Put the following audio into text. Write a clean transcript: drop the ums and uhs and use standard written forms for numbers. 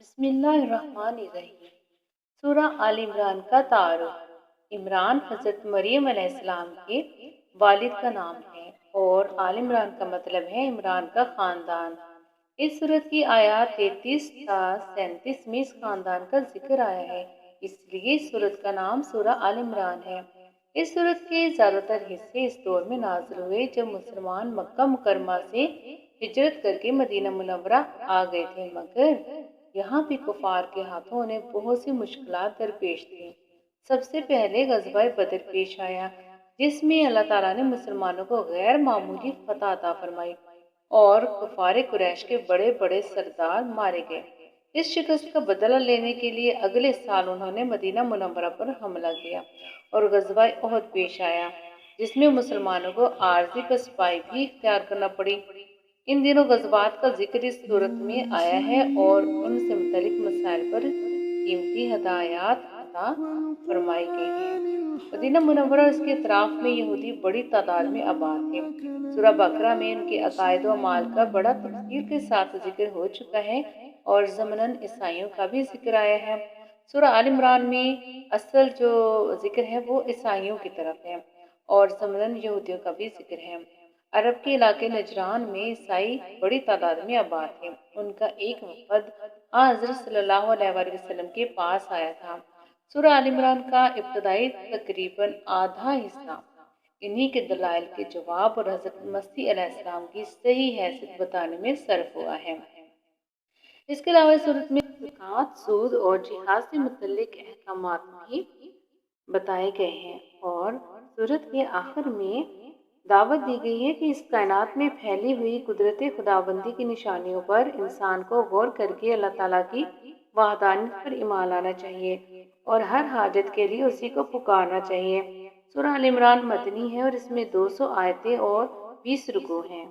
बिस्मिल्लाहिर्रहमानिर्रहीम। सूरा आल इमरान का तारुफ। इमरान हजरत मरियम अलैहिस्सलाम के वालिद का नाम है और आल इमरान का मतलब है इमरान का खानदान। इस सूरत की आयत 33 था 37 में इस खानदान का जिक्र आया है, इसलिए इस सूरत का नाम सूरा आल इमरान है। इस सूरत के ज्यादातर हिस्से इस दौर में नाजिल हुए जब मुसलमान मक्का मुकरमा से हिजरत करके मदीना मुनव्वरा आ गए थे, मगर यहाँ भी कुफार के हाथों उन्हें बहुत सी मुश्किलात दरपेश थी। सबसे पहले ग़ज़वा बदर पेश आया, जिसमें अल्लाह ताला ने मुसलमानों को गैर मामूली फतह अता फरमाई और कुफार कुरैश के बड़े बड़े सरदार मारे गए। इस शिकस्त का बदला लेने के लिए अगले साल उन्होंने मदीना मुनव्वरा पर हमला किया और ग़ज़वा उहद पेश आया, जिसमें मुसलमानों को आर्जी पसपाई भी इख्तियार करना पड़ी। इन दिनों ग़ज़वात का जिक्र इस सूरत में आया है और उनसे मुतल्लिक़ मसाइल पर कीमती हदायत अता फरमाई गई हैं। मदीना मुनव्वरा इसके अतराफ में यहूदी बड़ी तादाद में आबाद थे। सूरह बकरा में उनके अकायद व अमाल का बड़ा तफसील के साथ जिक्र हो चुका है और ज़मनन ईसाइयों का भी जिक्र आया है। सूरह आल इमरान में असल जो जिक्र है वो ईसाइयों की तरफ है और ज़मनन यहूदियों का भी जिक्र है। अरब के इलाके नजरान में ईसाई बड़ी तादाद में आबाद थे। उनका एक वफद हज़रत सल्लल्लाहु अलैहि वसल्लम के पास आया था। सूरह आल इमरान का इब्तदाई तकरीबन आधा हिस्सा इन्हीं के दलाइल के जवाब और हज़रत मसीह अलैहिस्सलाम की सही हैसियत बताने में सर्फ हुआ है। इसके अलावा सूरत में ज़कात, सूद और जिहाद से मुतल्लिक अहकामात भी बताए गए हैं और सूरत के आखिर में दावत दी गई है कि इस कायनात में फैली हुई कुदरत खुदाबंदी की निशानियों पर इंसान को गौर करके अल्लाह ताला की वहदानियत पर ईमान लाना चाहिए और हर हाजत के लिए उसी को पुकारना चाहिए। सूरह आल इमरान मदनी है और इसमें 200 आयतें और 20 रुकू हैं।